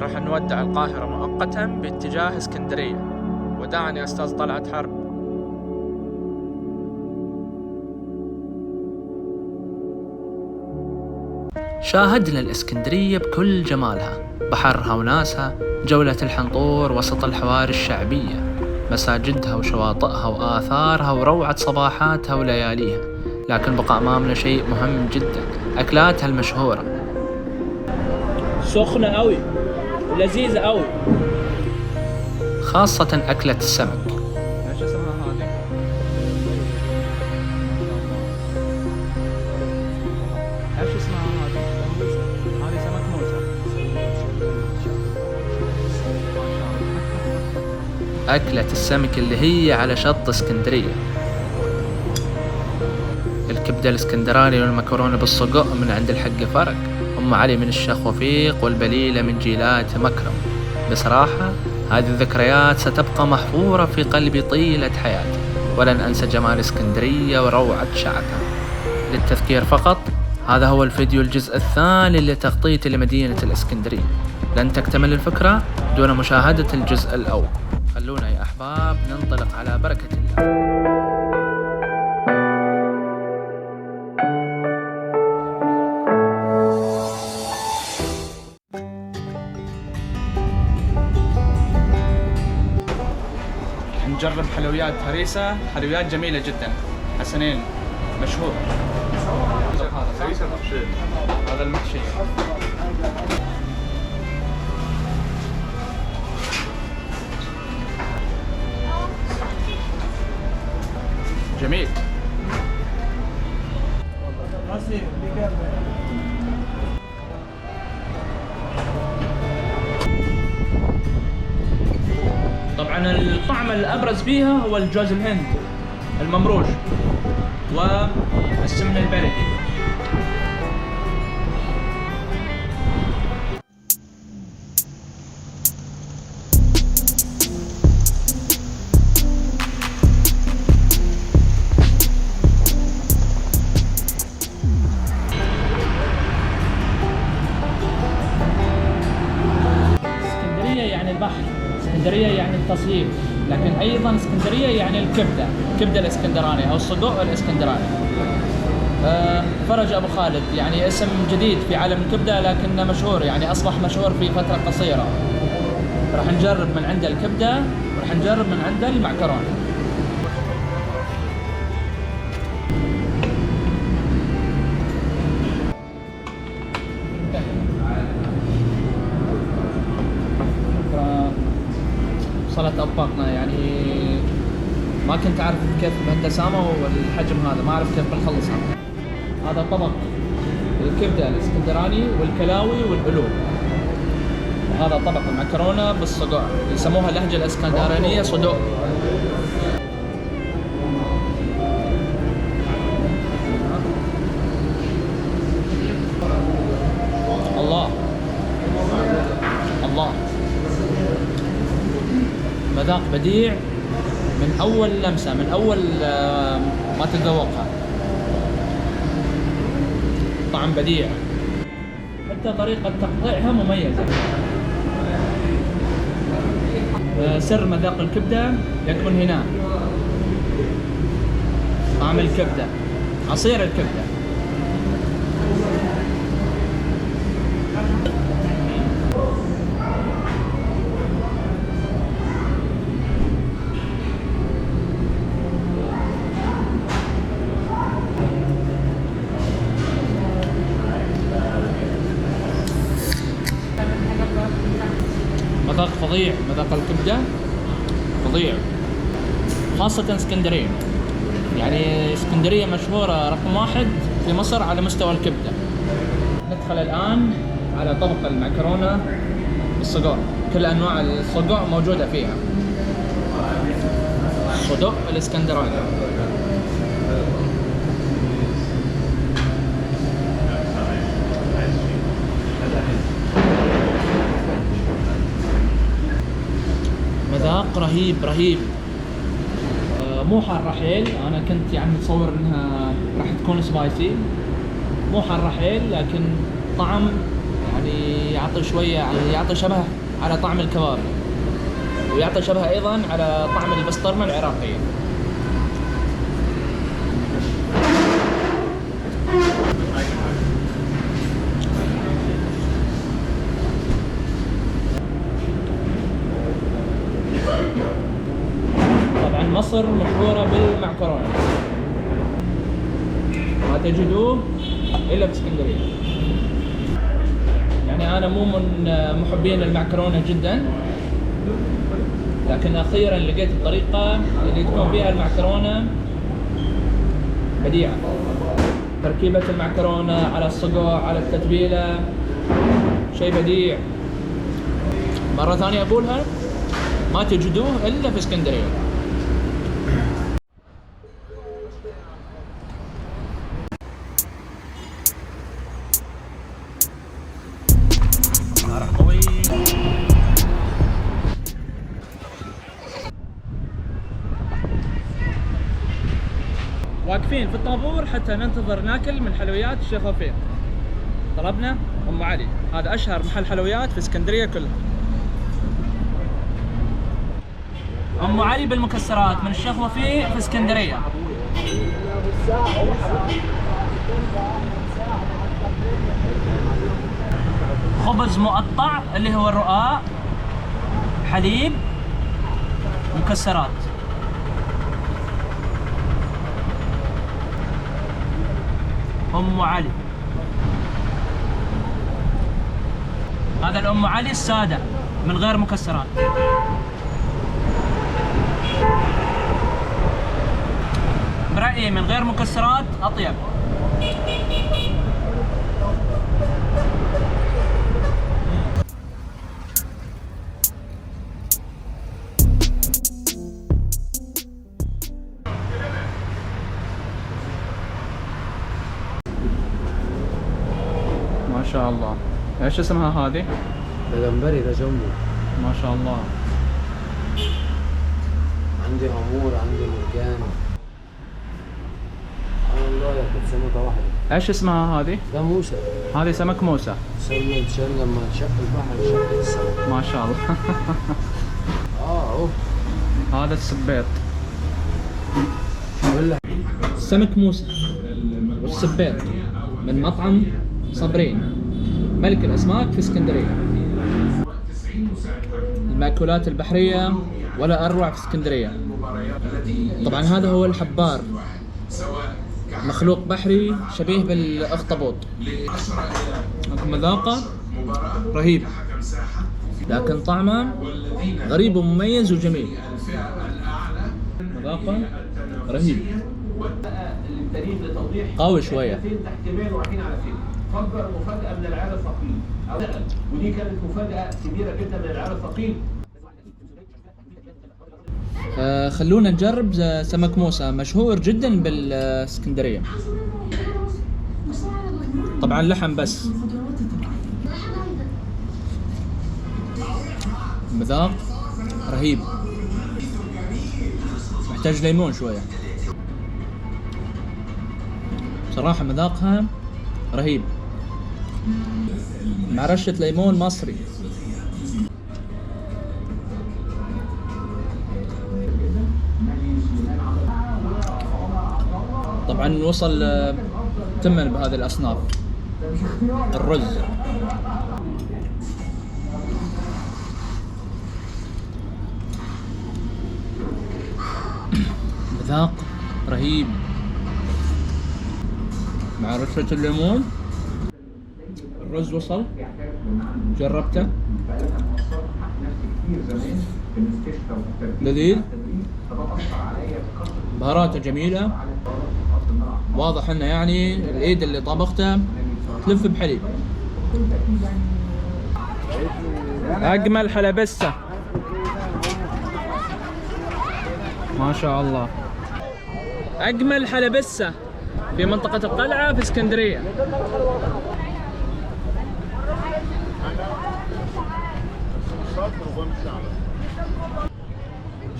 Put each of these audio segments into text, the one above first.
راح نودع القاهرة مؤقتا باتجاه اسكندرية. وداعا يا أستاذ طلعت حرب. شاهدنا الإسكندرية بكل جمالها، بحرها وناسها، جولة الحنطور وسط الحواري الشعبية، مساجدها وشواطئها وآثارها وروعة صباحاتها ولياليها. لكن بقى أمامنا شيء مهم جدا، أكلاتها المشهورة. سخنة أوي ولذيذة أوي، خاصة أكلة السمك. ايش اسمها هذه؟ ايش اسمها هذه؟ هذه سمك موسى. أكلة السمك اللي هي على شط اسكندرية. الكبدة الاسكندراني والمكرونة بالصقع من عند الحق فرق، أم علي من الشيخ وفيق، والبليلة من جيلات مكرم. بصراحة هذه الذكريات ستبقى محفورة في قلبي طيلة حياتي، ولن أنسى جمال اسكندرية وروعة شعبها. للتذكير فقط، هذا هو الفيديو الجزء الثاني لتغطيتي لمدينة الإسكندرية. لن تكتمل الفكرة دون مشاهدة الجزء الأول. خلونا يا أحباب ننطلق على بركة الله. نجرب حلويات هريسة، حلويات جميلة جدا. حسنين مشهور. هذا المحشي. جميل. طبعا الطعم الأبرز فيها هو الجوز الهند الممروج والسمن البلدي. اسكندرية يعني البحر، اسكندرية يعني التصيف، لكن أيضا اسكندرية يعني الكبدة الاسكندراني أو الصدوق الاسكندراني. فرج أبو خالد يعني اسم جديد في عالم الكبدة، لكنه مشهور، يعني أصبح مشهور في فترة قصيرة. راح نجرب من عنده الكبدة وراح نجرب من عنده المعكرونة. وصلت أطباقنا، يعني ما كنت أعرف كيف بهالدسامة والحجم هذا، ما أعرف كيف بنخلصها. هذا طبق الكبدة الاسكندراني والكلاوي والقلوب، وهذا طبق المعكرونة بالصقوع، يسموها اللهجة الاسكندرانية صدوق. الله الله، مذاق بديع من أول لمسة، من أول ما تتذوقها. طعم بديع، حتى طريقة تقطيعها مميزة. سر مذاق الكبدة يكمن هنا، طعم الكبدة، عصير الكبدة. مذاق فظيع، مذاق الكبدة فظيع، خاصة اسكندرية. يعني اسكندرية مشهورة رقم واحد في مصر على مستوى الكبدة. ندخل الآن على طبق المعكرونة بالصقوع، كل أنواع الصقوع موجودة فيها. صدق الاسكندراني. مذاق رهيب رهيب. مو حار رحيل، انا كنت يعني متصور انها راح تكون سبايسي. مو حار رحيل، لكن طعم يعني يعطي شوية، يعني يعطي شبه على طعم الكباب، ويعطي شبه أيضا على طعم البسطرمة العراقية. طبعا مصر مشهورة بالمعكرونة، ما تجدوه إلا باسكندرية. يعني أنا مو من محبين المعكرونة جدا، لكن أخيرا لقيت الطريقة اللي تكون فيها المعكرونة بديعة. تركيبة المعكرونة على الصقوع على التتبيلة شيء بديع. مرة ثانية أقولها، ما تجدوه إلا في اسكندرية. واقفين في الطابور حتى ننتظر ناكل من حلويات الشيخ وفيق. طلبنا ام علي، هذا اشهر محل حلويات في اسكندريه كلها. ام علي بالمكسرات من الشيخ وفيق في اسكندريه. خبز مقطع اللي هو الرقاق، حليب، مكسرات. ام علي، هذا الام علي الساده من غير مكسرات. برأيي من غير مكسرات اطيب. ما شاء الله. ايش اسمها هذه؟ ده جمبري، ده جمبو. ما شاء الله. عندي هامور، عندي مرجان. والله يا كانت سمكة واحدة. ايش اسمها هذه؟ ده موسى. هذه سمك موسى. سمك شان لما انشق البحر شقت السمك. ما شاء الله. اهو. هذا السبيط. بقول لك سمك موسى والسبيط من مطعم صبرين، ملك الاسماك في اسكندريه. المأكولات البحريه ولا اروع في اسكندريه. طبعا هذا هو الحبار، مخلوق بحري شبيه بالاخطبوط. مذاقه رهيب، لكن طعمه غريب ومميز وجميل. مذاقه رهيب، قوي شويه. احتمال رايحين على فين؟ فجر مفاجأة من العيار الثقيل، ودي كانت مفاجأة كبيرة جدا من العيار الثقيل. خلونا نجرب سمك موسى، مشهور جدا بالاسكندرية. طبعا لحم بس. مذاق رهيب، محتاج ليمون شوية. صراحة مذاقها رهيب مع رشة ليمون مصري. طبعا وصل تمن بهذه الأصناف. الرز، مذاق رهيب مع رشة الليمون. الرز وصل، جربته، لذيذ، بهاراته جميلة. واضح انه يعني الايد اللي طبخته تلف بحليب. اجمل حلبسة، ما شاء الله. اجمل حلبسة في منطقة القلعة في اسكندرية.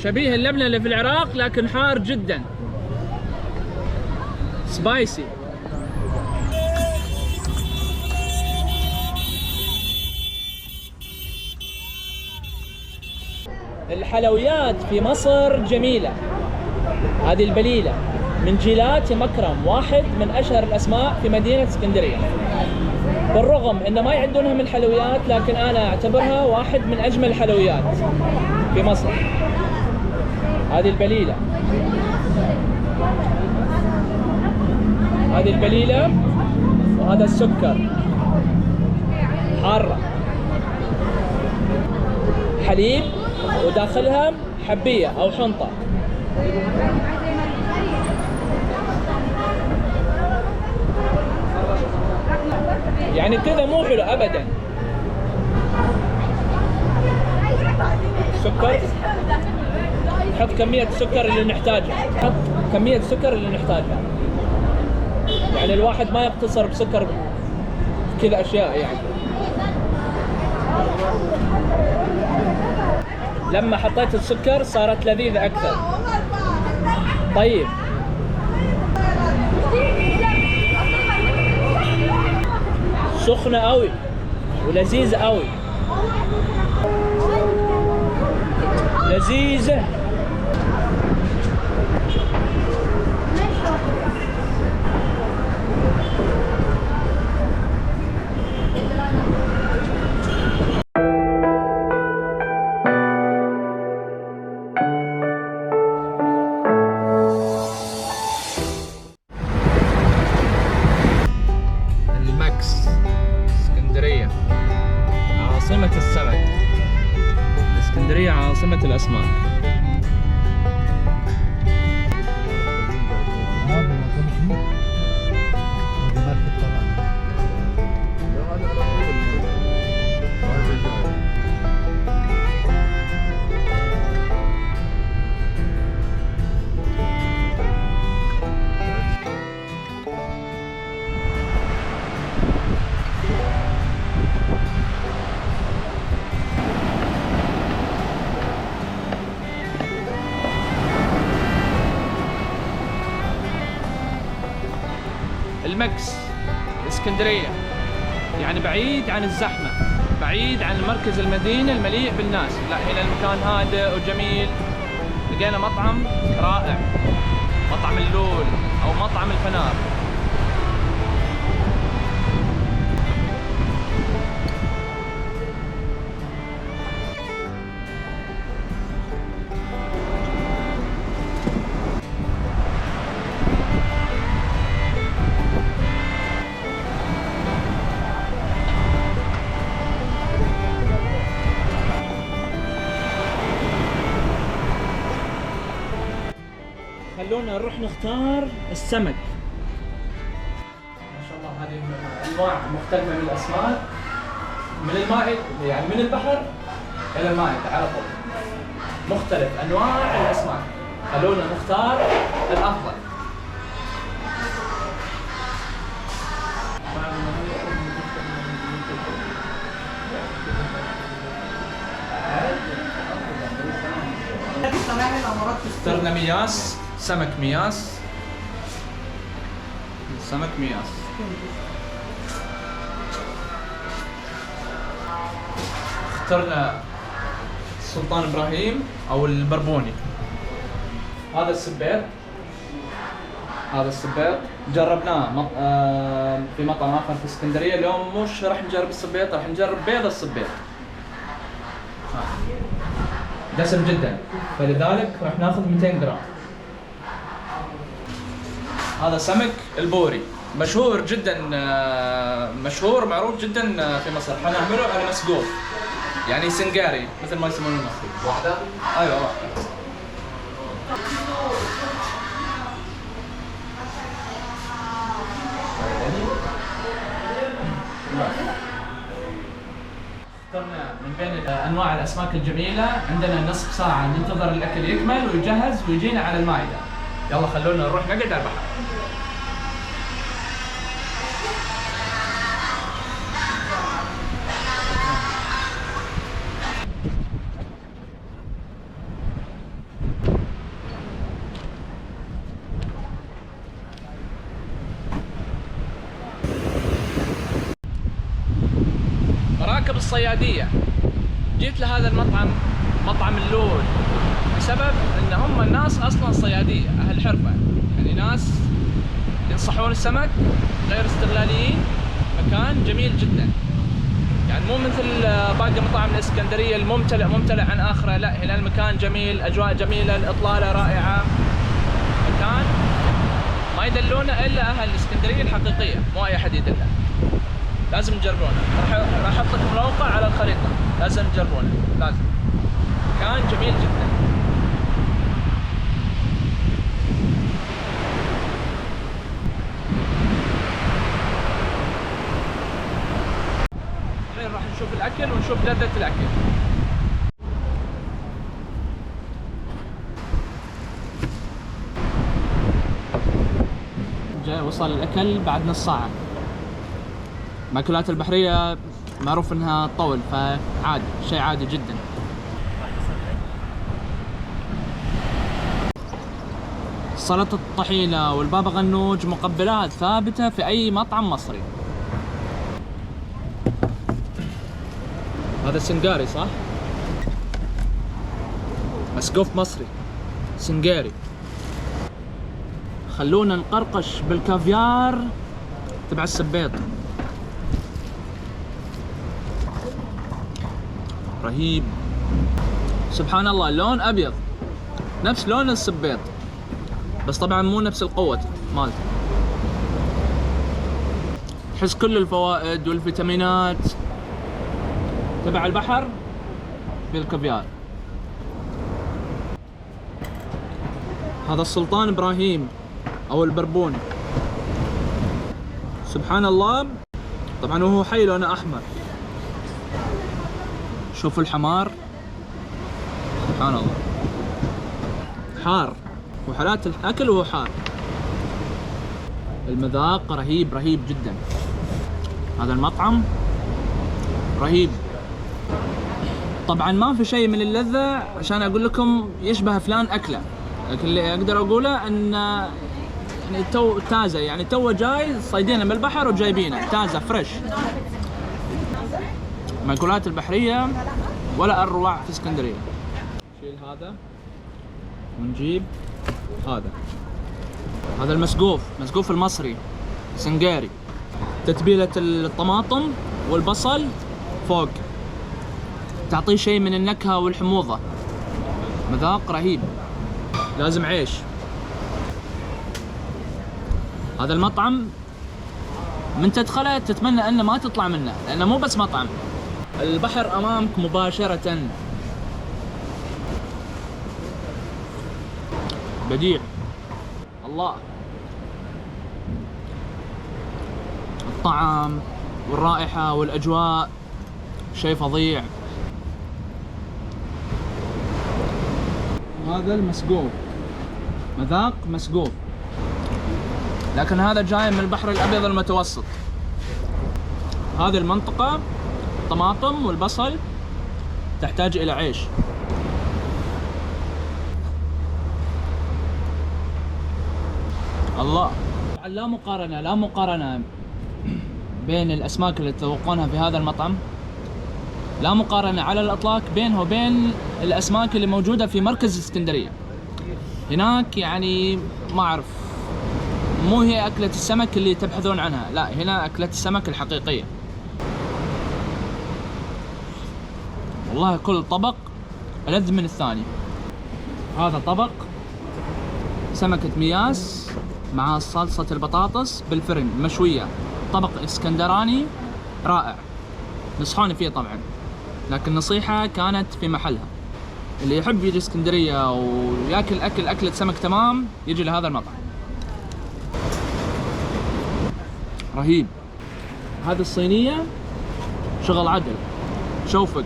شبيه اللبنة اللي في العراق لكن حار جدا، سبايسي. الحلويات في مصر جميلة. هذه البليلة من جيلات مكرم، واحد من أشهر الأسماء في مدينة اسكندرية. بالرغم أن ما يعدونها من الحلويات، لكن أنا أعتبرها واحد من أجمل الحلويات في مصر. هذه البليلة، هذه البليلة، وهذا السكر حارة، حليب وداخلها حبية أو حنطة. يعني كذا مو حلو أبدا. سكر، نحط كمية السكر اللي نحتاجها، نحط كمية السكر اللي نحتاجها. يعني الواحد ما يقتصر بسكر كذا أشياء. يعني لما حطيت السكر صارت لذيذة أكثر. طيب سخنة قوي ولذيذة قوي، لذيذة. المكس، اسكندرية عاصمة السمك، اسكندرية عاصمة الأسماك. المكس، اسكندرية، يعني بعيد عن الزحمة، بعيد عن مركز المدينة المليء بالناس. لا، هنا المكان هادئ وجميل. لقينا مطعم رائع، مطعم اللول أو مطعم الفنار. خلونا نروح نختار السمك. ما شاء الله هذه انواع مختلفة من الاسماك، من الماء، يعني من البحر الى الماء على طول. مختلف انواع الاسماك. خلونا نختار الافضل. اخترنا مياس، سمك مياس، سمك مياس. اخترنا سلطان ابراهيم او البربوني. هذا السبيط، هذا السبيط جربناه في مطعم اخر في اسكندريه. اليوم مش راح نجرب السبيط، راح نجرب بيض السبيط. دسم جدا، فلذلك راح ناخذ 200 جرام. هذا سمك البوري، مشهور جدا، مشهور معروف جدا في مصر. حنعمله على مسقوف، يعني سنجاري مثل ما يسمونه المصري. واحدة؟ ايوه واحدة. اخترنا من بين انواع الاسماك الجميله. عندنا نصف ساعه ننتظر الاكل يكمل ويجهز ويجينا على المائده. يلا خلونا نروح نقعد على البحر. مراكب الصيادية. جيت لهذا المطعم مطعم اللول بسبب ان هم الناس اصلا صياديه اهل حرفه، يعني ناس ينصحون السمك غير استغلاليين. مكان جميل جدا، يعني مو مثل باقي مطاعم الاسكندريه ممتلئ عن اخره، لا هنا المكان جميل، اجواء جميله، الاطلاله رائعه. مكان ما يدلونه الا اهل الاسكندريه الحقيقيه، مو اي احد يدله. لازم تجربونه، راح احط لكم الموقع على الخريطه، لازم تجربونه، لازم. مكان جميل جدا. الحين راح نشوف الاكل ونشوف لذة الاكل. جاي وصل الاكل بعد نص ساعة. المأكولات البحرية معروف انها تطول، فعادي، شيء عادي جدا. سلطة الطحينة والبابا غنوج مقبلات ثابتة في أي مطعم مصري. هذا سنجاري صح؟ مسقوف مصري سنجاري. خلونا نقرقش بالكافيار تبع السبيط. رهيب سبحان الله، اللون أبيض نفس لون السبيط، بس طبعا مو نفس القوة مالته. تحس كل الفوائد والفيتامينات تبع البحر بالكافيار. هذا السلطان ابراهيم او البربون سبحان الله، طبعا وهو حي لونه احمر. شوف الحمار سبحان الله، حار، وحالات الاكل وهو حار. المذاق رهيب رهيب جدا. هذا المطعم رهيب. طبعا ما في شيء من اللذة عشان اقول لكم يشبه فلان اكله، لكن اللي اقدر اقوله ان يعني تو تازه، يعني تو جاي صيدينه من البحر وجايبينه تازه فريش. المأكولات البحرية ولا اروع في اسكندرية. شيل هذا ونجيب هذا المسقوف المصري سنجاري. تتبيلة الطماطم والبصل فوق تعطيه شيء من النكهة والحموضة. مذاق رهيب، لازم عيش. هذا المطعم من تدخله تتمنى انه ما تطلع منه، لانه مو بس مطعم، البحر امامك مباشرة. بديع الله. الطعم والرائحة والأجواء شيء فظيع. هذا المسقوف مذاق مسقوف، لكن هذا جاي من البحر الأبيض المتوسط. هذه المنطقة الطماطم والبصل تحتاج إلى عيش. الله. لا مقارنة بين الأسماك اللي تذوقونها في هذا المطعم، لا مقارنة على الإطلاق بينه وبين الأسماك اللي موجودة في مركز اسكندرية. هناك يعني ما أعرف، مو هي أكلة السمك اللي تبحثون عنها، لا هنا أكلة السمك الحقيقية. والله كل طبق ألذ من الثاني. هذا طبق سمكة مياس مع صلصة البطاطس بالفرن مشوية، طبق اسكندراني رائع. نصحوني فيه طبعا، لكن نصيحة كانت في محلها. اللي يحب يجي اسكندرية وياكل أكلة سمك تمام يجي لهذا المطعم. رهيب. هذه الصينية شغل عدل، شوفك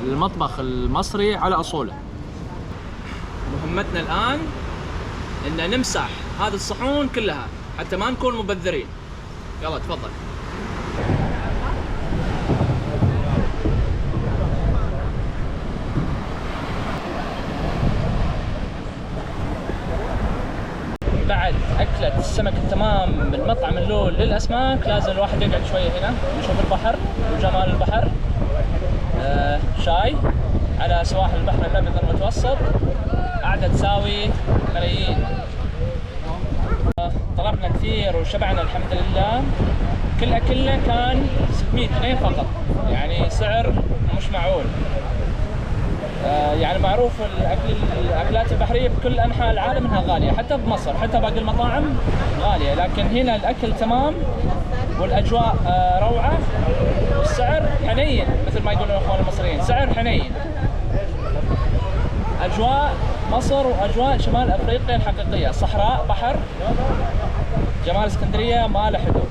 المطبخ المصري على أصوله. مهمتنا الآن إن نمسح هذه الصحون كلها حتى ما نكون مبذرين. يلا تفضل. بعد أكلة السمك التمام من مطعم اللول للأسماك لازم الواحد يقعد شوية هنا يشوف البحر وجمال البحر. شاي على سواحل البحر الأبيض المتوسط قاعدة تساوي ملايين. طلبنا كثير وشبعنا الحمد لله. كل أكلنا كان 600 جنيه فقط، يعني سعر مش معقول. يعني معروف الأكلات البحرية بكل أنحاء العالم إنها غالية، حتى بمصر، حتى باقي المطاعم غالية، لكن هنا الأكل تمام والأجواء روعة والسعر حنين، مثل ما يقولون الأخوان المصريين، سعر حنين. أجواء مصر وأجواء شمال أفريقيا الحقيقية، صحراء، بحر، جمال اسكندرية ما له حدود.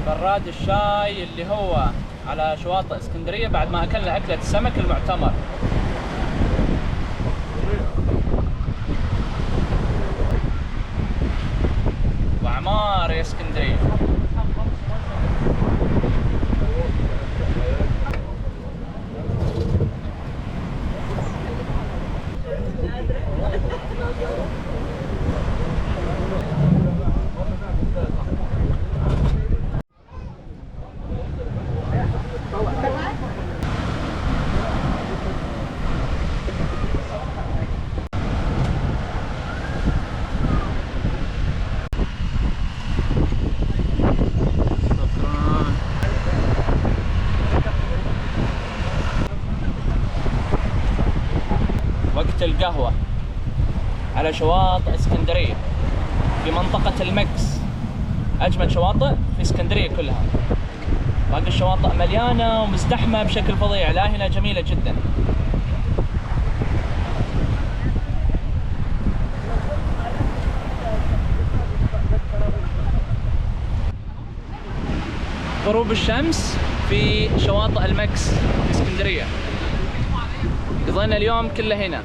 براد الشاي اللي هو على شواطئ اسكندرية بعد ما أكلنا أكلة السمك المعتمر. وعمار يا اسكندرية. وقت القهوة على شواطئ اسكندرية في منطقة المكس، أجمل شواطئ في اسكندرية كلها. باقي الشواطئ مليانة ومزدحمة بشكل فظيع، لا هنا جميلة جدا. غروب الشمس في شواطئ المكس في اسكندرية. قضينا اليوم كله هنا،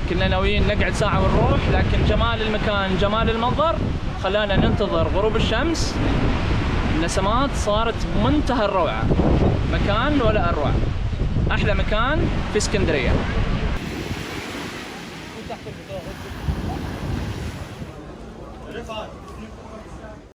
كنا ناويين نقعد ساعة ونروح، لكن جمال المكان جمال المنظر خلانا ننتظر غروب الشمس. النسمات صارت بمنتهى الروعة، مكان ولا أروع، أحلى مكان في اسكندرية.